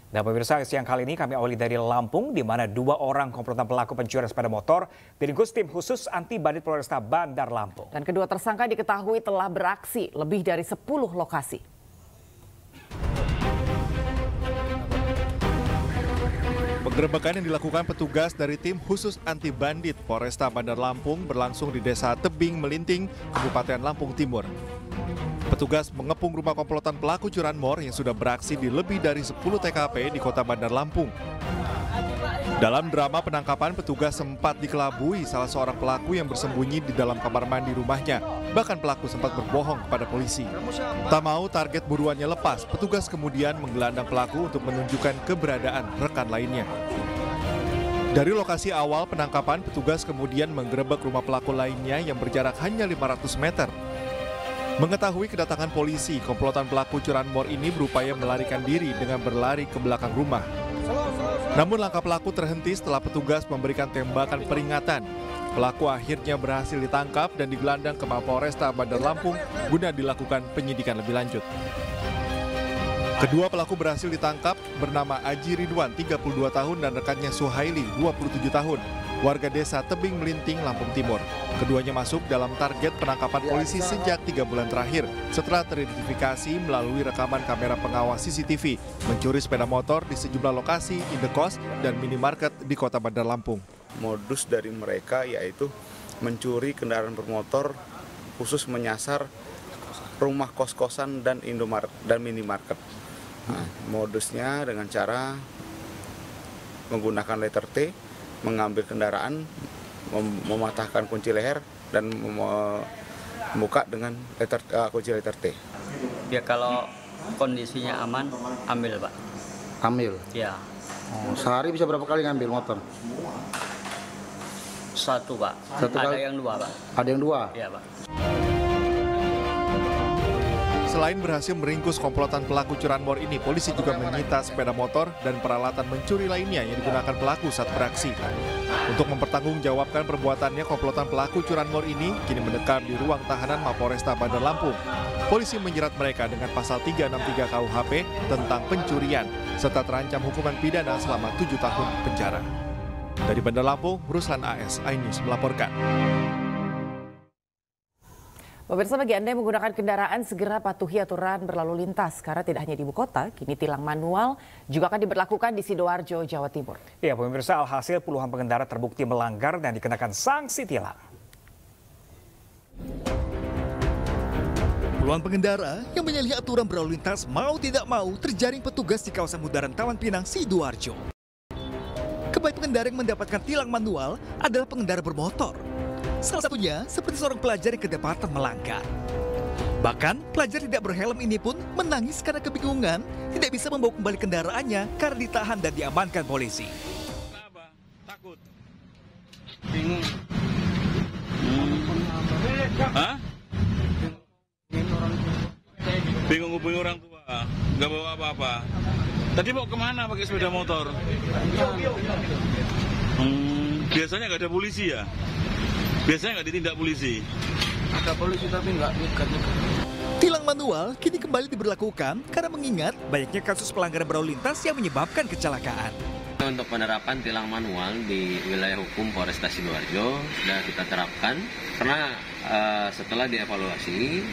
Nah pemirsa, siang kali ini kami awali dari Lampung, di mana 2 orang komplotan pelaku pencurian sepeda motor diringkus tim khusus anti bandit Polresta Bandar Lampung. Dan kedua tersangka diketahui telah beraksi lebih dari 10 lokasi. Penggerebekan yang dilakukan petugas dari tim khusus anti bandit Polresta Bandar Lampung berlangsung di Desa Tebing Melinting, Kabupaten Lampung Timur. Petugas mengepung rumah komplotan pelaku curanmor yang sudah beraksi di lebih dari 10 TKP di Kota Bandar Lampung. Dalam drama penangkapan, petugas sempat dikelabui salah seorang pelaku yang bersembunyi di dalam kamar mandi rumahnya. Bahkan pelaku sempat berbohong kepada polisi. Tak mau target buruannya lepas, petugas kemudian menggelandang pelaku untuk menunjukkan keberadaan rekan lainnya. Dari lokasi awal penangkapan, petugas kemudian menggerebek rumah pelaku lainnya yang berjarak hanya 500 meter. Mengetahui kedatangan polisi, komplotan pelaku curanmor ini berupaya melarikan diri dengan berlari ke belakang rumah. Namun langkah pelaku terhenti setelah petugas memberikan tembakan peringatan. Pelaku akhirnya berhasil ditangkap dan digelandang ke Mapolresta Bandar Lampung guna dilakukan penyidikan lebih lanjut. Kedua pelaku berhasil ditangkap bernama Aji Ridwan, 32 tahun, dan rekannya Suhaili, 27 tahun, warga Desa Tebing Melinting, Lampung Timur. Keduanya masuk dalam target penangkapan polisi sejak 3 bulan terakhir setelah teridentifikasi melalui rekaman kamera pengawas CCTV mencuri sepeda motor di sejumlah lokasi indekos dan minimarket di Kota Bandar Lampung. Modus dari mereka yaitu mencuri kendaraan bermotor khusus menyasar rumah kos-kosan dan Indomaret dan minimarket. Nah, modusnya dengan cara menggunakan letter T, mengambil kendaraan, mematahkan kunci leher dan membuka dengan kunci letter T. Ya kalau kondisinya aman, ambil Pak. Ambil? Ya. Oh, sehari bisa berapa kali ngambil motor? Satu Pak. Ada yang 2 Pak. Ada yang 2? Iya Pak. Selain berhasil meringkus komplotan pelaku curanmor ini, polisi juga menyita sepeda motor dan peralatan mencuri lainnya yang digunakan pelaku saat beraksi. Untuk mempertanggungjawabkan perbuatannya, komplotan pelaku curanmor ini kini mendekam di ruang tahanan Mapolresta Bandar Lampung. Polisi menjerat mereka dengan pasal 363 KUHP tentang pencurian, serta terancam hukuman pidana selama 7 tahun penjara. Dari Bandar Lampung, Ruslan AS, iNews melaporkan. Pemirsa, bagi Anda yang menggunakan kendaraan, segera patuhi aturan berlalu lintas. Karena tidak hanya di ibu kota, kini tilang manual juga akan diberlakukan di Sidoarjo, Jawa Timur. Ya pemirsa, alhasil puluhan pengendara terbukti melanggar dan dikenakan sanksi tilang. Puluhan pengendara yang menyalahi aturan berlalu lintas mau tidak mau terjaring petugas di kawasan Bundaran Taman Pinang, Sidoarjo. Kebanyakan pengendara yang mendapatkan tilang manual adalah pengendara bermotor. Salah satunya seperti seorang pelajar yang kedapatan melanggar. Bahkan pelajar tidak berhelm ini pun menangis karena kebingungan tidak bisa membawa kembali kendaraannya karena ditahan dan diamankan polisi. Kenapa? Takut? Bingung. Hah? Bingung hubungi orang tua, nggak bawa apa-apa. Tadi mau kemana pakai sepeda motor? Biasanya nggak ada polisi ya? Biasanya nggak ditindak polisi? Ada polisi tapi nggak nyegat. Tilang manual kini kembali diberlakukan karena mengingat banyaknya kasus pelanggaran berlalu lintas yang menyebabkan kecelakaan. Untuk penerapan tilang manual di wilayah hukum Polresta Sidoarjo sudah kita terapkan karena setelah dievaluasi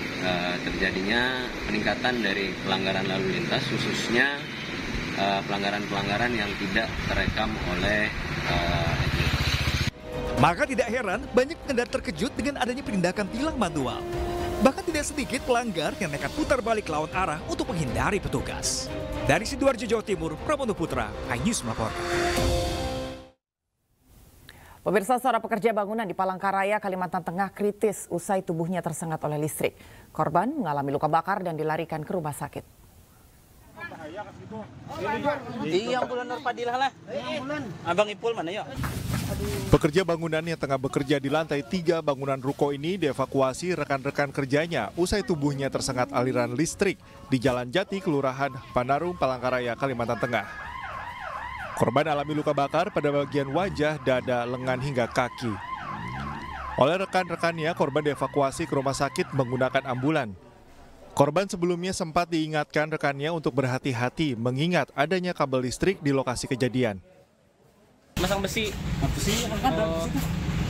terjadinya peningkatan dari pelanggaran lalu lintas, khususnya pelanggaran-pelanggaran yang tidak terekam oleh Maka tidak heran banyak pengendara terkejut dengan adanya penindakan tilang manual. Bahkan tidak sedikit pelanggar yang nekat putar balik lawan arah untuk menghindari petugas. Dari Sidoarjo, Jawa Timur, Pramono Putra, iNews melaporkan. Pemirsa, seorang pekerja bangunan di Palangkaraya, Kalimantan Tengah kritis usai tubuhnya tersengat oleh listrik. Korban mengalami luka bakar dan dilarikan ke rumah sakit. Iya, ambulan Nurpadilah lah. Abang Ipul mana yuk? Pekerja bangunan yang tengah bekerja di lantai 3 bangunan ruko ini dievakuasi rekan-rekan kerjanya usai tubuhnya tersengat aliran listrik di Jalan Jati, Kelurahan Panarum, Palangkaraya, Kalimantan Tengah. Korban alami luka bakar pada bagian wajah, dada, lengan hingga kaki. Oleh rekan-rekannya, korban dievakuasi ke rumah sakit menggunakan ambulan. Korban sebelumnya sempat diingatkan rekannya untuk berhati-hati mengingat adanya kabel listrik di lokasi kejadian. Masang besi. Besi kan ada di situ.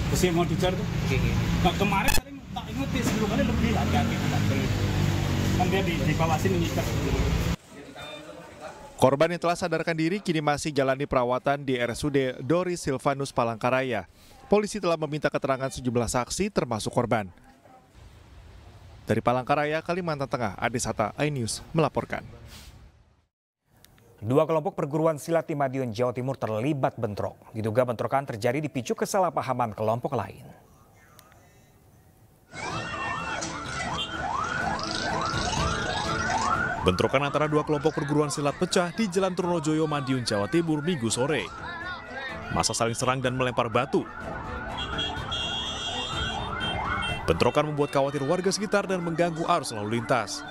Besi yang mau dijar tuh. Nah, kemarin sering tak ingat sebelumnya lebih hati-hati kabel. Kan dia di bawah sini ngikat. Korban yang telah sadarkan diri kini masih jalani perawatan di RSUD Doris Silvanus Palangkaraya. Polisi telah meminta keterangan sejumlah saksi termasuk korban. Dari Palangkaraya, Kalimantan Tengah, Adi Sata, iNews melaporkan. Dua kelompok perguruan silat di Madiun, Jawa Timur terlibat bentrok. Diduga bentrokan terjadi dipicu kesalahpahaman kelompok lain. Bentrokan antara dua kelompok perguruan silat pecah di Jalan Trunojoyo, Madiun, Jawa Timur, Minggu sore. Massa saling serang dan melempar batu. Bentrokan membuat khawatir warga sekitar dan mengganggu arus lalu lintas.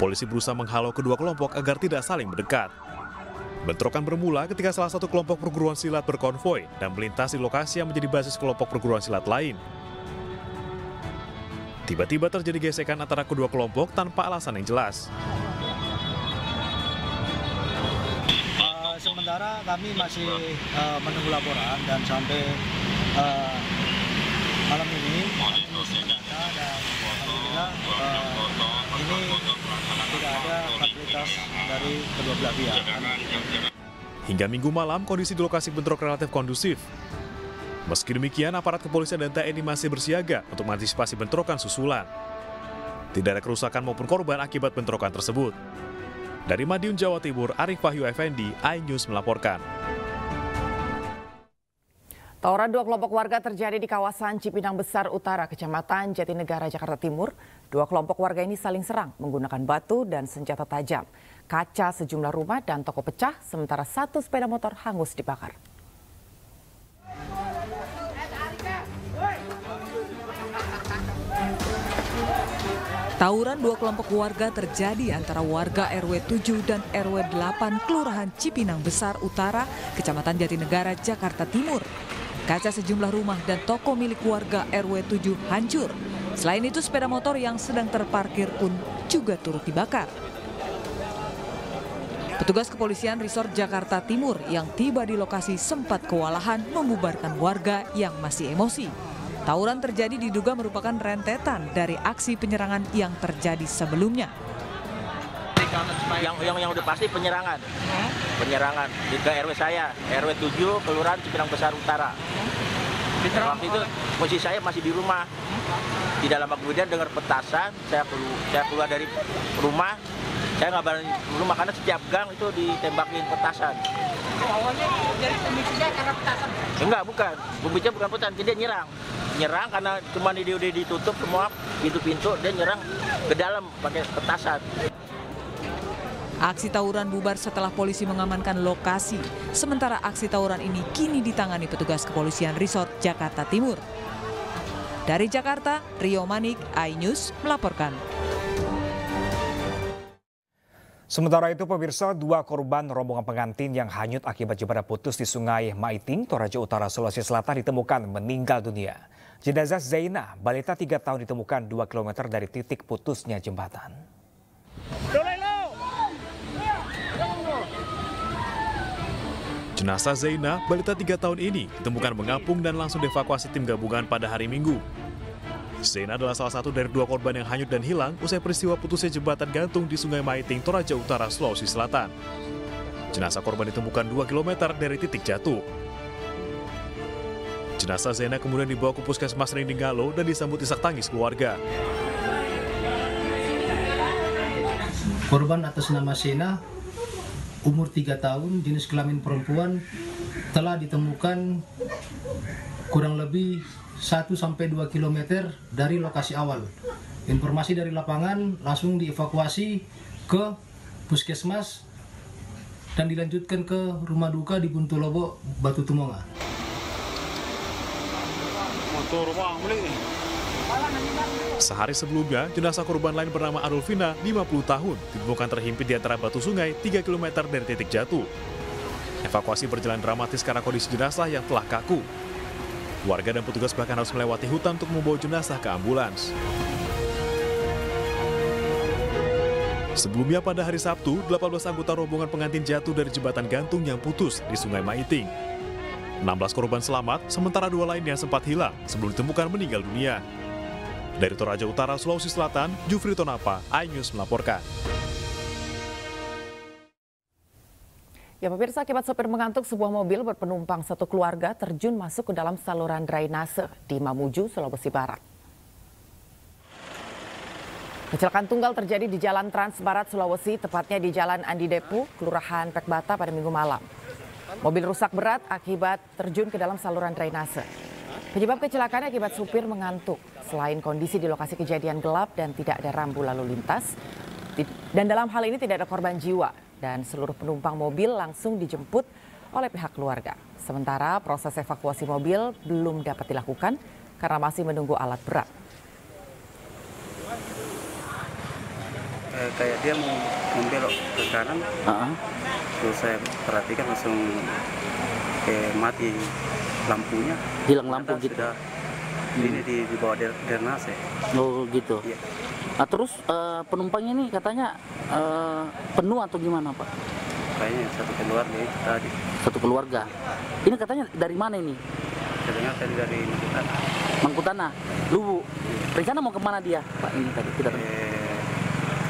Polisi berusaha menghalau kedua kelompok agar tidak saling mendekat. Bentrokan bermula ketika salah satu kelompok perguruan silat berkonvoi dan melintasi lokasi yang menjadi basis kelompok perguruan silat lain. Tiba-tiba terjadi gesekan antara kedua kelompok tanpa alasan yang jelas. Sementara kami masih menunggu laporan dan sampai malam ini dan alhamdulillah ini tidak ada fatalitas dari kedua belah pihak. Hingga Minggu malam kondisi di lokasi bentrok relatif kondusif. Meski demikian, aparat kepolisian dan TNI masih bersiaga untuk mengantisipasi bentrokan susulan. Tidak ada kerusakan maupun korban akibat bentrokan tersebut. Dari Madiun, Jawa Timur, Arif Wahyu Effendi, iNews melaporkan. Tawuran dua kelompok warga terjadi di kawasan Cipinang Besar Utara, Kecamatan Jatinegara, Jakarta Timur. Dua kelompok warga ini saling serang menggunakan batu dan senjata tajam. Kaca sejumlah rumah dan toko pecah, sementara satu sepeda motor hangus dibakar. Tawuran dua kelompok warga terjadi antara warga RW 7 dan RW 8 Kelurahan Cipinang Besar Utara, Kecamatan Jatinegara, Jakarta Timur. Kaca sejumlah rumah dan toko milik warga RW 7 hancur. Selain itu, sepeda motor yang sedang terparkir pun juga turut dibakar. Petugas kepolisian Resort Jakarta Timur yang tiba di lokasi sempat kewalahan membubarkan warga yang masih emosi. Tawuran terjadi diduga merupakan rentetan dari aksi penyerangan yang terjadi sebelumnya. Yang udah pasti penyerangan. Penyerangan di RW saya, RW 7 Kelurahan Cipinang Besar Utara. Waktu itu posisi saya masih di rumah. Tidak lama kemudian dengar petasan, saya keluar dari rumah. Saya nggak berani rumah karena setiap gang itu ditembakin petasan. Awalnya jadi pemicunya karena petasan? Enggak, bukan. Pemicunya bukan petasan, dia nyerang. Nyerang karena cuma dia udah ditutup semua pintu-pintu, dia nyerang ke dalam pakai petasan. Aksi tawuran bubar setelah polisi mengamankan lokasi. Sementara aksi tawuran ini kini ditangani petugas kepolisian Resort Jakarta Timur. Dari Jakarta, Rio Manik, iNews melaporkan. Sementara itu pemirsa, dua korban rombongan pengantin yang hanyut akibat jembatan putus di Sungai Maiting, Toraja Utara, Sulawesi Selatan ditemukan meninggal dunia. Jenazah Zaina, balita 3 tahun ditemukan 2 km dari titik putusnya jembatan. Jenazah Zaina, balita 3 tahun ini ditemukan mengapung dan langsung dievakuasi tim gabungan pada hari Minggu. Zaina adalah salah satu dari 2 korban yang hanyut dan hilang usai peristiwa putusnya jembatan gantung di Sungai Maiting, Toraja Utara, Sulawesi Selatan. Jenazah korban ditemukan 2 km dari titik jatuh. Jenazah Zaina kemudian dibawa ke Puskesmas Ringdingalo dan disambut isak tangis keluarga. Korban atas nama Sena, umur 3 tahun, jenis kelamin perempuan, telah ditemukan kurang lebih 1-2 km dari lokasi awal. Informasi dari lapangan langsung dievakuasi ke Puskesmas dan dilanjutkan ke rumah duka di Buntulobo, Batu Tumonga. Sehari sebelumnya, jenazah korban lain bernama Adolfina, 50 tahun, ditemukan terhimpit di antara batu sungai 3 km dari titik jatuh. Evakuasi berjalan dramatis karena kondisi jenazah yang telah kaku. Warga dan petugas bahkan harus melewati hutan untuk membawa jenazah ke ambulans. Sebelumnya pada hari Sabtu, 18 anggota rombongan pengantin jatuh dari jembatan gantung yang putus di Sungai Maiting. 16 korban selamat, sementara 2 lainnya sempat hilang sebelum ditemukan meninggal dunia. Dari Toraja Utara, Sulawesi Selatan, Jufri Tonapa, iNews melaporkan. Ya pemirsa, akibat sopir mengantuk, sebuah mobil berpenumpang satu keluarga terjun masuk ke dalam saluran drainase di Mamuju, Sulawesi Barat. Kecelakaan tunggal terjadi di Jalan Trans Barat Sulawesi, tepatnya di Jalan Andi Depu, Kelurahan Pekbata pada Minggu malam. Mobil rusak berat akibat terjun ke dalam saluran drainase. Penyebab kecelakaan akibat supir mengantuk. Selain kondisi di lokasi kejadian gelap dan tidak ada rambu lalu lintas, dan dalam hal ini tidak ada korban jiwa, dan seluruh penumpang mobil langsung dijemput oleh pihak keluarga. Sementara proses evakuasi mobil belum dapat dilakukan karena masih menunggu alat berat. Kayak dia mau membelok ke kanan, terus saya perhatikan langsung mati lampunya. Hilang lampu gitu? Sudah ini di bawah drainase. Oh gitu? Iya. Nah, terus penumpangnya ini katanya penuh atau gimana Pak? Kayaknya satu keluarga itu tadi. Satu keluarga? Ini katanya dari mana ini? Katanya tadi dari Mangkutana. Mangkutana? Luwu? Rencana mau kemana dia Pak ini tadi? Kita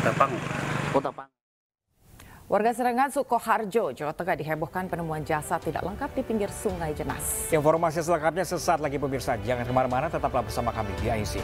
Tapang. Oh, Tapang. Warga Serengan, Sukoharjo, Jawa Tengah dihebohkan penemuan jasad tidak lengkap di pinggir Sungai Jenas. Informasi selengkapnya sesaat lagi pemirsa. Jangan kemana-mana, tetaplah bersama kami di IC.